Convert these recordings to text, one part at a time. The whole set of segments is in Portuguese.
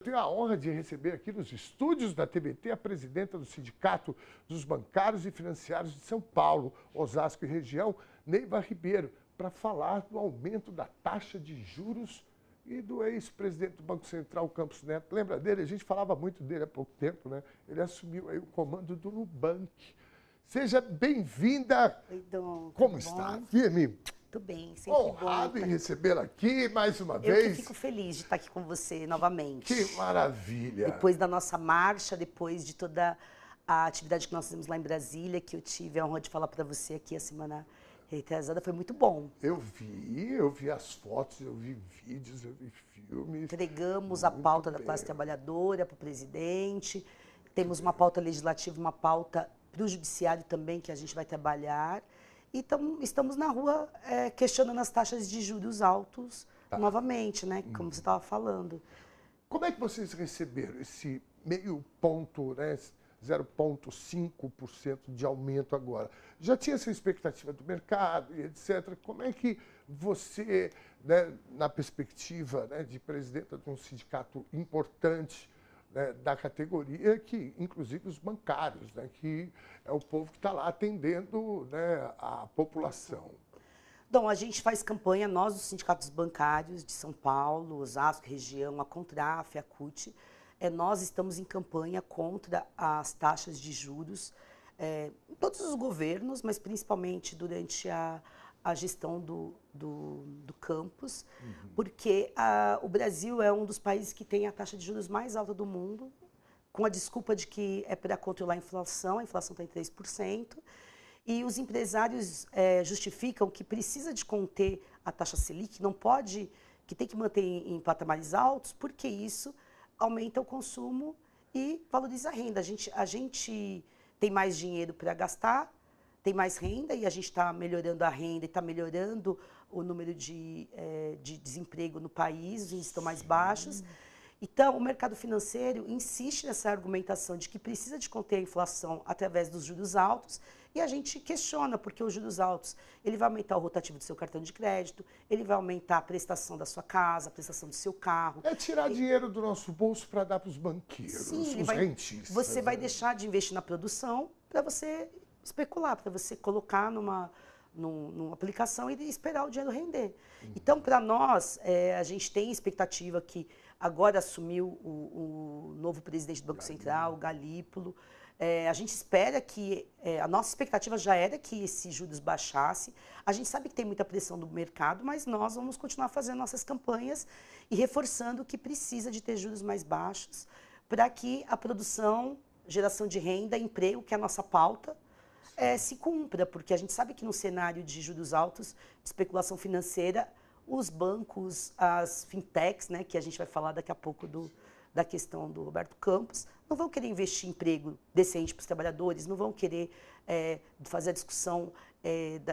Tenho a honra de receber aqui nos estúdios da TBT a presidenta do Sindicato dos Bancários e Financiários de São Paulo, Osasco e região, Neiva Ribeiro, para falar do aumento da taxa de juros e do ex-presidente do Banco Central, Campos Neto. Lembra dele? A gente falava muito dele há pouco tempo, né? Ele assumiu aí o comando do Nubank. Seja bem-vinda. Oi, Dom. Como está? Firme? Tudo bem, sempre Honrado bom. em recebê-la aqui mais uma Eu vez. que fico feliz de estar aqui com você novamente. Que maravilha. Depois da nossa marcha, depois de toda a atividade que nós fizemos lá em Brasília, que eu tive a honra de falar para você aqui a semana retrasada, foi muito bom. Eu vi as fotos, eu vi vídeos, eu vi filmes. Entregamos a pauta da classe trabalhadora para o presidente, temos uma pauta legislativa, uma pauta para o judiciário também, que a gente vai trabalhar. E estamos na rua questionando as taxas de juros altos novamente, né? Como você estava falando. Como é que vocês receberam esse meio ponto, né? 0,5% de aumento agora? Já tinha essa expectativa do mercado e etc. Como é que você, né, na perspectiva, né, de presidenta de um sindicato importante, né, da categoria, que inclusive os bancários, né, que é o povo que está lá atendendo, né, a população? Então, a gente faz campanha, nós, os sindicatos bancários de São Paulo, Osasco, região, a Contraf, a CUT, nós estamos em campanha contra as taxas de juros em todos os governos, mas principalmente durante a gestão do Campos, porque o Brasil é um dos países que tem a taxa de juros mais alta do mundo, com a desculpa de que é para controlar a inflação está em 3%, e os empresários justificam que precisa de conter a taxa Selic, não pode, que tem que manter em patamares altos, porque isso aumenta o consumo e valoriza a renda. A gente tem mais dinheiro para gastar, tem mais renda e a gente está melhorando a renda e está melhorando o número de desemprego no país, os índices estão mais baixos. Então, o mercado financeiro insiste nessa argumentação de que precisa de conter a inflação através dos juros altos e a gente questiona, porque os juros altos, ele vai aumentar o rotativo do seu cartão de crédito, ele vai aumentar a prestação da sua casa, a prestação do seu carro. É tirar dinheiro do nosso bolso para dar para os banqueiros, Sim, os rentistas. Você vai deixar de investir na produção para você especular, para você colocar numa aplicação e esperar o dinheiro render. Então, para nós, a gente tem expectativa que agora assumiu o novo presidente do Banco Central, o Galípolo. A gente espera que, a nossa expectativa já era que esses juros baixasse. A gente sabe que tem muita pressão do mercado, mas nós vamos continuar fazendo nossas campanhas e reforçando que precisa de ter juros mais baixos para que a produção, geração de renda, emprego, que é a nossa pauta, se cumpra, porque a gente sabe que no cenário de juros altos, de especulação financeira, os bancos, as fintechs, né, que a gente vai falar daqui a pouco da questão do Roberto Campos, não vão querer investir em emprego decente para os trabalhadores, não vão querer fazer a discussão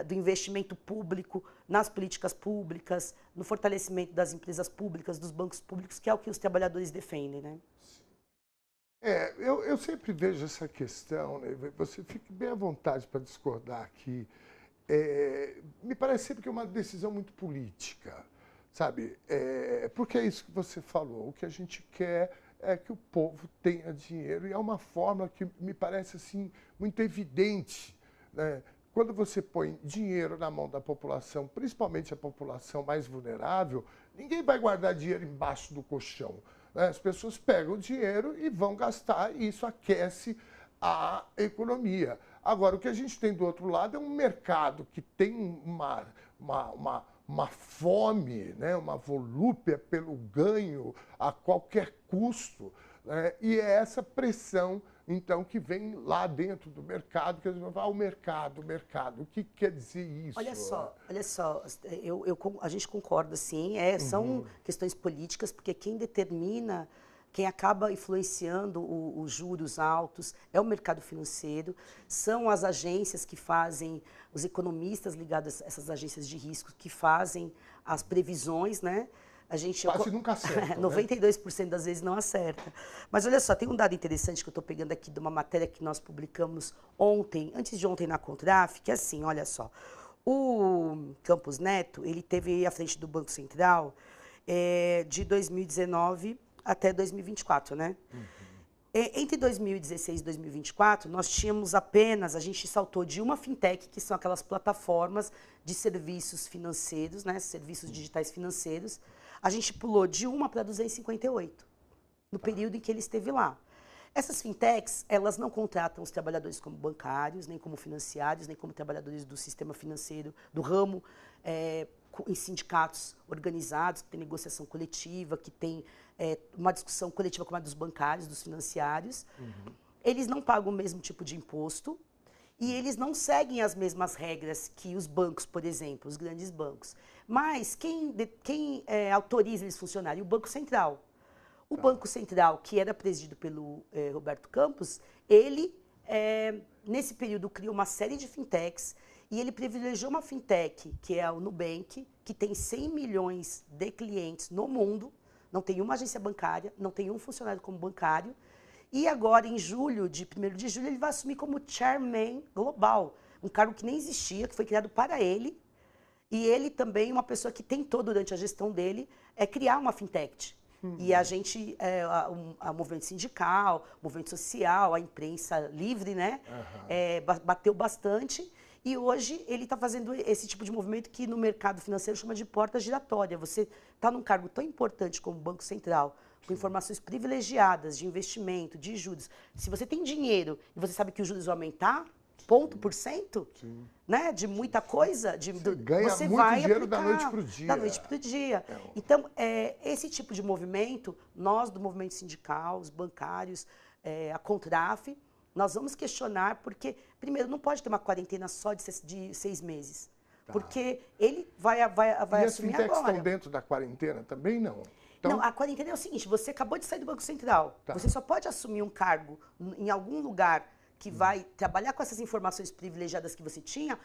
do investimento público nas políticas públicas, no fortalecimento das empresas públicas, dos bancos públicos, que é o que os trabalhadores defendem, né? Eu sempre vejo essa questão, né? Você fique bem à vontade para discordar aqui. Me parece sempre que é uma decisão muito política, sabe? Porque é isso que você falou. O que a gente quer é que o povo tenha dinheiro e é uma forma que me parece assim muito evidente, né? Quando você põe dinheiro na mão da população, principalmente a população mais vulnerável, ninguém vai guardar dinheiro embaixo do colchão. As pessoas pegam o dinheiro e vão gastar, e isso aquece a economia. Agora, o que a gente tem do outro lado é um mercado que tem uma fome, né, uma volúpia pelo ganho a qualquer custo, né, e é essa pressão, então, que vem lá dentro do mercado, que a gente vai falar, o mercado, o que quer dizer isso? Olha só, a gente concorda, sim, são questões políticas, porque quem determina, quem acaba influenciando os juros altos é o mercado financeiro, são as agências que fazem, os economistas ligados a essas agências de risco que fazem as previsões, né? Quase nunca acerta. 92% das vezes não acerta. Mas olha só, tem um dado interessante que eu estou pegando aqui de uma matéria que nós publicamos ontem, antes de ontem na Contraf, que é assim, olha só. O Campos Neto, ele teve à frente do Banco Central de 2019 até 2024, né? Entre 2016 e 2024, nós tínhamos apenas, a gente saltou de uma fintech, que são aquelas plataformas de serviços financeiros, né, serviços digitais financeiros, a gente pulou de uma para 258, no período em que ele esteve lá. Essas fintechs, elas não contratam os trabalhadores como bancários, nem como financiários, nem como trabalhadores do sistema financeiro, do ramo, em sindicatos organizados, que tem negociação coletiva, que tem uma discussão coletiva como a dos bancários, dos financiários. Eles não pagam o mesmo tipo de imposto e eles não seguem as mesmas regras que os bancos, por exemplo, os grandes bancos. Mas quem autoriza eles funcionarem? O Banco Central. O Banco Central, que era presidido pelo Roberto Campos, ele, nesse período, criou uma série de fintechs e ele privilegiou uma fintech, que é o Nubank, que tem 100 milhões de clientes no mundo, não tem uma agência bancária, não tem um funcionário como bancário, e agora, em julho, de 1º de julho, ele vai assumir como Chairman Global, um cargo que nem existia, que foi criado para ele, e ele também, uma pessoa que tentou, durante a gestão dele, criar uma fintech. E a gente, o movimento sindical, o movimento social, a imprensa livre, né, bateu bastante. E hoje ele está fazendo esse tipo de movimento que no mercado financeiro chama de porta giratória. Você está num cargo tão importante como o Banco Central, com informações privilegiadas de investimento, de juros. Se você tem dinheiro e você sabe que os juros vão aumentar, ponto por cento, né, de muita coisa, ganha você muito vai dinheiro aplicar, da noite para o dia. Da noite para o dia. Então, esse tipo de movimento, nós do movimento sindical, os bancários, a Contraf, nós vamos questionar porque, primeiro, não pode ter uma quarentena só de 6 meses. Porque ele vai assumir agora. E as fintechs estão dentro da quarentena também, não? Então... Não, a quarentena é o seguinte, você acabou de sair do Banco Central, você só pode assumir um cargo em algum lugar que vai trabalhar com essas informações privilegiadas que você tinha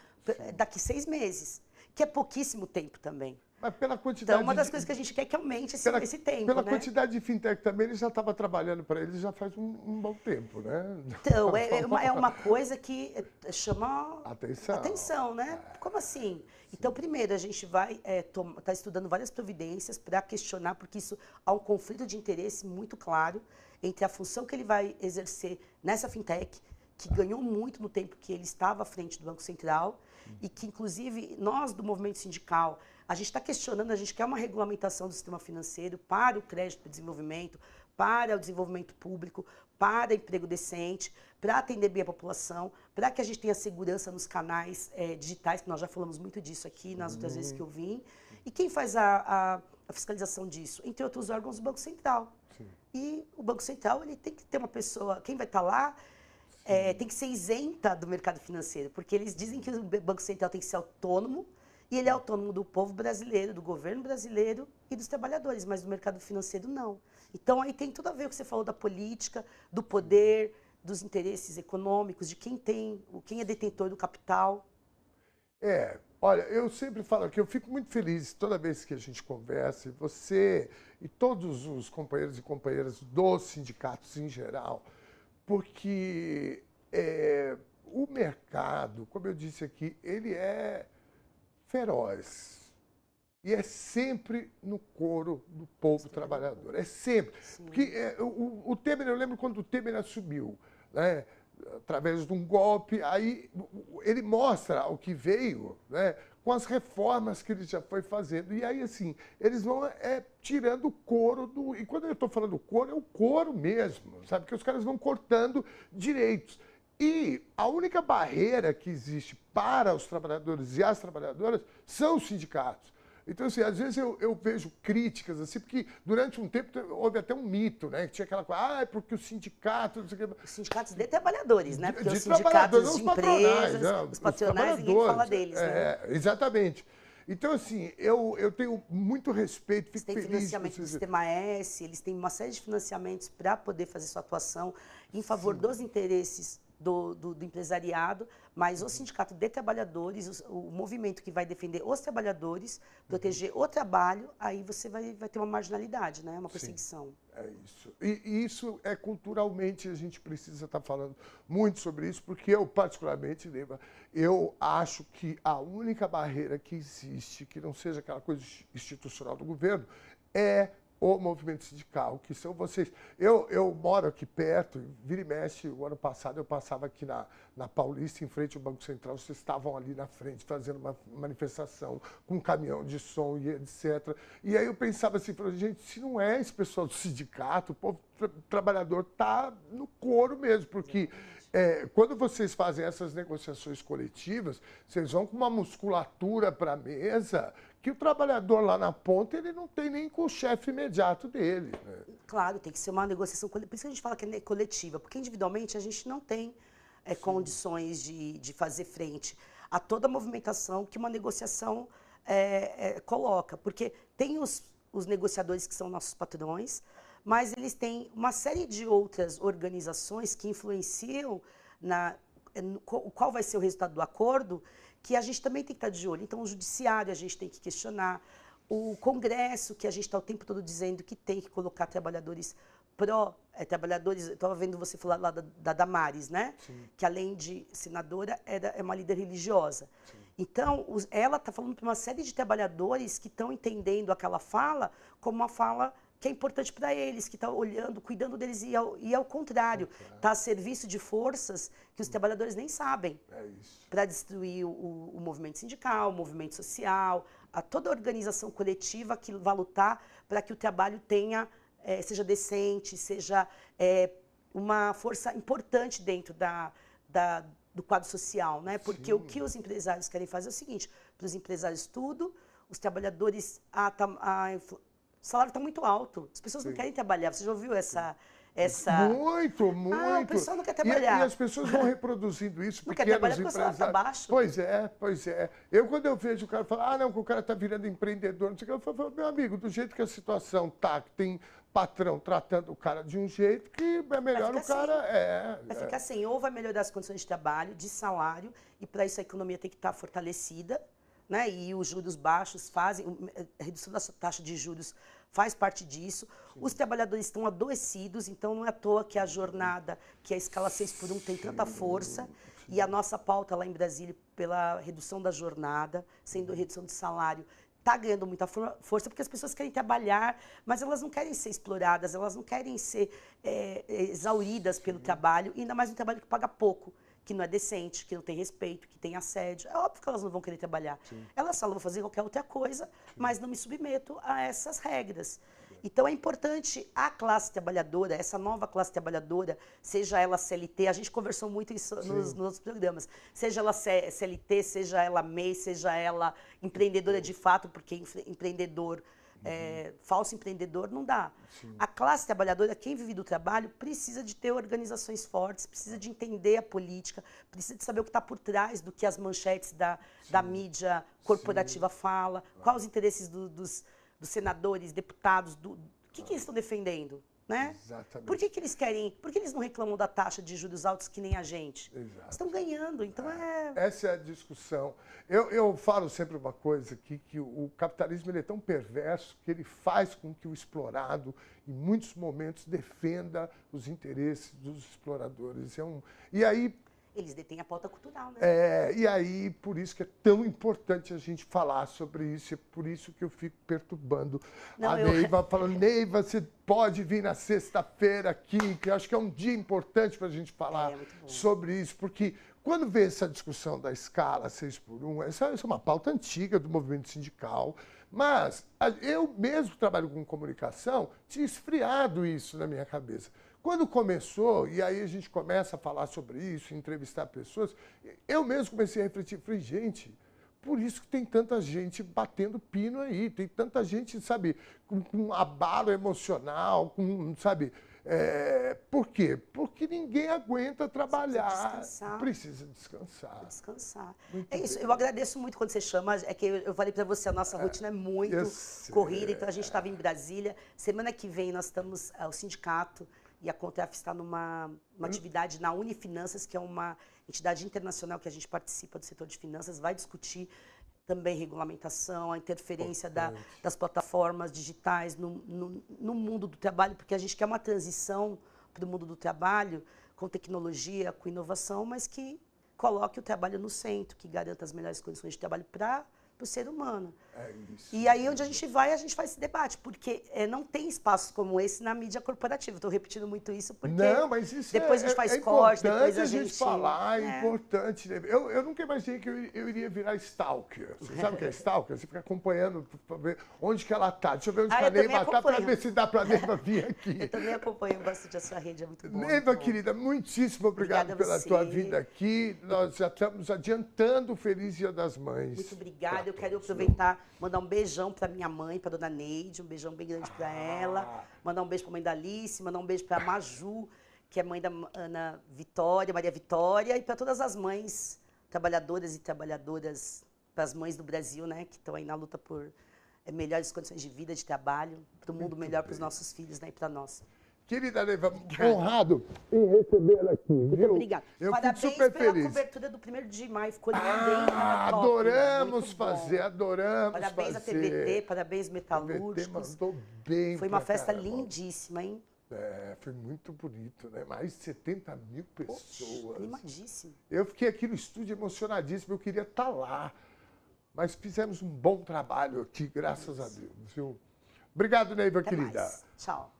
daqui 6 meses, que é pouquíssimo tempo também. Mas pela quantidade então, uma das coisas que a gente quer é que aumente esse tempo, pela né? quantidade de fintech também, ele já estava trabalhando para eles já faz um bom tempo, né? Então, é uma coisa que chama atenção, né? Como assim? Então, primeiro, a gente vai estar estudando várias providências para questionar, porque isso há um conflito de interesse muito claro entre a função que ele vai exercer nessa fintech, que ganhou muito no tempo que ele estava à frente do Banco Central, e que, inclusive, nós do movimento sindical, a gente está questionando, a gente quer uma regulamentação do sistema financeiro para o crédito para desenvolvimento, para o desenvolvimento público, para emprego decente, para atender bem a população, para que a gente tenha segurança nos canais digitais, que nós já falamos muito disso aqui nas outras vezes que eu vim. E quem faz a fiscalização disso? Entre outros órgãos, o Banco Central. Sim. E o Banco Central ele tem que ter uma pessoa, quem vai estar lá, tem que ser isenta do mercado financeiro, porque eles dizem que o Banco Central tem que ser autônomo, e ele é autônomo do povo brasileiro, do governo brasileiro e dos trabalhadores, mas do mercado financeiro não. Então aí tem tudo a ver com o que você falou da política, do poder, dos interesses econômicos, de quem é detentor do capital. Olha, eu sempre falo que eu fico muito feliz toda vez que a gente conversa, e você e todos os companheiros e companheiras dos sindicatos em geral, porque o mercado, como eu disse aqui, ele é feroz. E é sempre no coro do povo trabalhador. É sempre. Sim. Porque o Temer, eu lembro quando o Temer assumiu, né, através de um golpe, aí ele mostra o que veio, né, com as reformas que ele já foi fazendo. E aí, assim, eles vão tirando o couro do... E quando eu estou falando couro, é o couro mesmo, sabe? Que os caras vão cortando direitos. E a única barreira que existe para os trabalhadores e as trabalhadoras são os sindicatos. Então, assim, às vezes eu vejo críticas, assim, porque durante um tempo houve até um mito, né? Que tinha aquela coisa, é porque o sindicato... Não sei o que... Os sindicatos de trabalhadores, né? Porque os sindicatos de empresas, os patronais, ninguém fala deles, né? Exatamente. Então, assim, eu tenho muito respeito, fico feliz... Eles têm financiamento do Sistema S, eles têm uma série de financiamentos para poder fazer sua atuação em favor dos interesses do empresariado, mas o sindicato de trabalhadores, o movimento que vai defender os trabalhadores, proteger o trabalho, aí você vai ter uma marginalidade, né? Uma perseguição. Sim, é isso. E isso culturalmente, a gente precisa estar falando muito sobre isso, porque eu, particularmente, Neiva, eu acho que a única barreira que existe, que não seja aquela coisa institucional do governo, é o movimento sindical, que são vocês. Eu moro aqui perto, vira e mexe, o ano passado eu passava aqui na Paulista, em frente ao Banco Central, vocês estavam ali na frente fazendo uma manifestação com um caminhão de som e etc. E aí eu pensava assim, gente, se não é esse pessoal do sindicato, o povo trabalhador está no couro mesmo, porque quando vocês fazem essas negociações coletivas, vocês vão com uma musculatura para a mesa que o trabalhador lá na ponta ele não tem nem com o chefe imediato dele. Né? Claro, tem que ser uma negociação coletiva. Por isso que a gente fala que é coletiva, porque individualmente a gente não tem condições de fazer frente a toda a movimentação que uma negociação coloca. Porque tem os negociadores que são nossos patrões, mas eles têm uma série de outras organizações que influenciam qual vai ser o resultado do acordo, que a gente também tem que estar de olho. Então, o judiciário a gente tem que questionar, o Congresso, que a gente está o tempo todo dizendo que tem que colocar trabalhadores trabalhadores, eu estava vendo você falar lá da Damares, né? Sim. Que além de senadora, é uma líder religiosa. Sim. Então, ela está falando para uma série de trabalhadores que estão entendendo aquela fala como uma fala que é importante para eles, que está olhando, cuidando deles, e ao contrário, está a serviço de forças que os trabalhadores nem sabem, para destruir o movimento sindical, o movimento social, toda a organização coletiva que vai lutar para que o trabalho seja decente, seja uma força importante dentro do quadro social, né? Porque Sim. O que os empresários querem fazer é o seguinte, para os empresários tudo, os trabalhadores... O salário está muito alto. As pessoas Sim. não querem trabalhar. Você já ouviu essa... Muito. O pessoal não quer trabalhar. E as pessoas vão reproduzindo isso. Não quer trabalhar porque o salário está baixo. Pois é. Quando eu vejo o cara falar, não, que o cara está virando empreendedor, não sei o que, eu falo, meu amigo, do jeito que a situação tá, que tem patrão tratando o cara de um jeito que é melhor o cara... Vai ficar assim, ou vai melhorar as condições de trabalho, de salário, e para isso a economia tem que estar fortalecida, né? E os juros baixos a redução da taxa de juros faz parte disso. Sim. Os trabalhadores estão adoecidos, então não é à toa que a jornada, que a escala 6x1 tem tanta força, e a nossa pauta lá em Brasília pela redução da jornada, sendo redução de salário, está ganhando muita força, porque as pessoas querem trabalhar, mas elas não querem ser exploradas, elas não querem ser exauridas pelo trabalho, e ainda mais um trabalho que paga pouco, que não é decente, que não tem respeito, que tem assédio. É óbvio que elas não vão querer trabalhar. Sim. Elas falam, vou fazer qualquer outra coisa, Sim. mas não me submeto a essas regras. Então é importante a classe trabalhadora, essa nova classe trabalhadora, seja ela CLT, a gente conversou muito isso nos outros programas, seja ela CLT, seja ela MEI, seja ela empreendedora de fato, porque empreendedor... falso empreendedor não dá. Sim. A classe trabalhadora, quem vive do trabalho, precisa de ter organizações fortes, precisa de entender a política, precisa de saber o que está por trás do que as manchetes da mídia corporativa fala, quais os interesses dos senadores, deputados, o que eles estão defendendo. Né? Exatamente. Por que eles querem? Por que eles não reclamam da taxa de juros altos que nem a gente? Exato. Estão ganhando, então Essa é a discussão. Eu falo sempre uma coisa aqui, que o capitalismo ele é tão perverso que ele faz com que o explorado, em muitos momentos, defenda os interesses dos exploradores. E aí... Eles detêm a pauta cultural, né? E aí, por isso que é tão importante a gente falar sobre isso, é por isso que eu fico perturbando Neiva, falando, Neiva, você pode vir na sexta-feira aqui, que eu acho que é um dia importante para a gente falar sobre isso, porque quando vê essa discussão da escala 6x1, essa é uma pauta antiga do movimento sindical, mas eu mesmo trabalho com comunicação, tinha esfriado isso na minha cabeça. Quando começou, e aí a gente começa a falar sobre isso, entrevistar pessoas, eu mesmo comecei a refletir, falei, gente, por isso que tem tanta gente batendo pino aí, tem tanta gente, sabe, com abalo emocional, sabe, por quê? Porque ninguém aguenta trabalhar, precisa descansar. É isso, eu agradeço muito quando você chama, é que eu falei para você, a nossa rotina é muito corrida, então a gente estava em Brasília, semana que vem nós estamos, o sindicato, e a Contraf está numa atividade na Unifinanças, que é uma entidade internacional que a gente participa do setor de finanças, vai discutir também regulamentação, a interferência das plataformas digitais no mundo do trabalho, porque a gente quer uma transição para o mundo do trabalho com tecnologia, com inovação, mas que coloque o trabalho no centro, que garanta as melhores condições de trabalho para para o ser humano. É isso. E aí, onde a gente vai, a gente faz esse debate, porque não tem espaços como esse na mídia corporativa. Estou repetindo muito isso, porque não, mas isso depois a gente faz corte, depois a gente falar, é importante. Né? Eu nunca imaginei que eu iria virar stalker. Você sabe o que é stalker? Você fica acompanhando para ver onde que ela está. Deixa eu ver onde que a Neiva está, para ver se dá para a Neiva vir aqui. Eu também acompanho bastante a sua rede, é muito bom. Neiva, querida, muitíssimo obrigado pela tua vinda aqui. Nós já estamos adiantando o Feliz Dia das Mães. Muito obrigada. Eu quero aproveitar, mandar um beijão para minha mãe, para dona Neide, um beijão bem grande para ela. Mandar um beijo para a mãe da Alice, mandar um beijo para a Maju, que é mãe da Ana Vitória, Maria Vitória, e para todas as mães trabalhadoras e trabalhadoras, para as mães do Brasil, né, que estão aí na luta por melhores condições de vida, de trabalho, para um mundo melhor para os nossos filhos, né, e para nós. Querida Neiva, honrado em recebê-la aqui, viu? Muito obrigada. Eu Parabéns fico super pela feliz. cobertura do 1º de maio, ficou linda, adoramos fazer, adoramos parabéns fazer. Parabéns à TVT, parabéns Metalúrgicos. mandou bem. Foi uma festa lindíssima, hein? Foi muito bonito, né? Mais de 70 mil pessoas. Animadíssimo. Eu fiquei aqui no estúdio emocionadíssimo, eu queria estar lá. Mas fizemos um bom trabalho aqui, graças a Deus, viu? Obrigado, Neiva, Até querida. Mais. Tchau.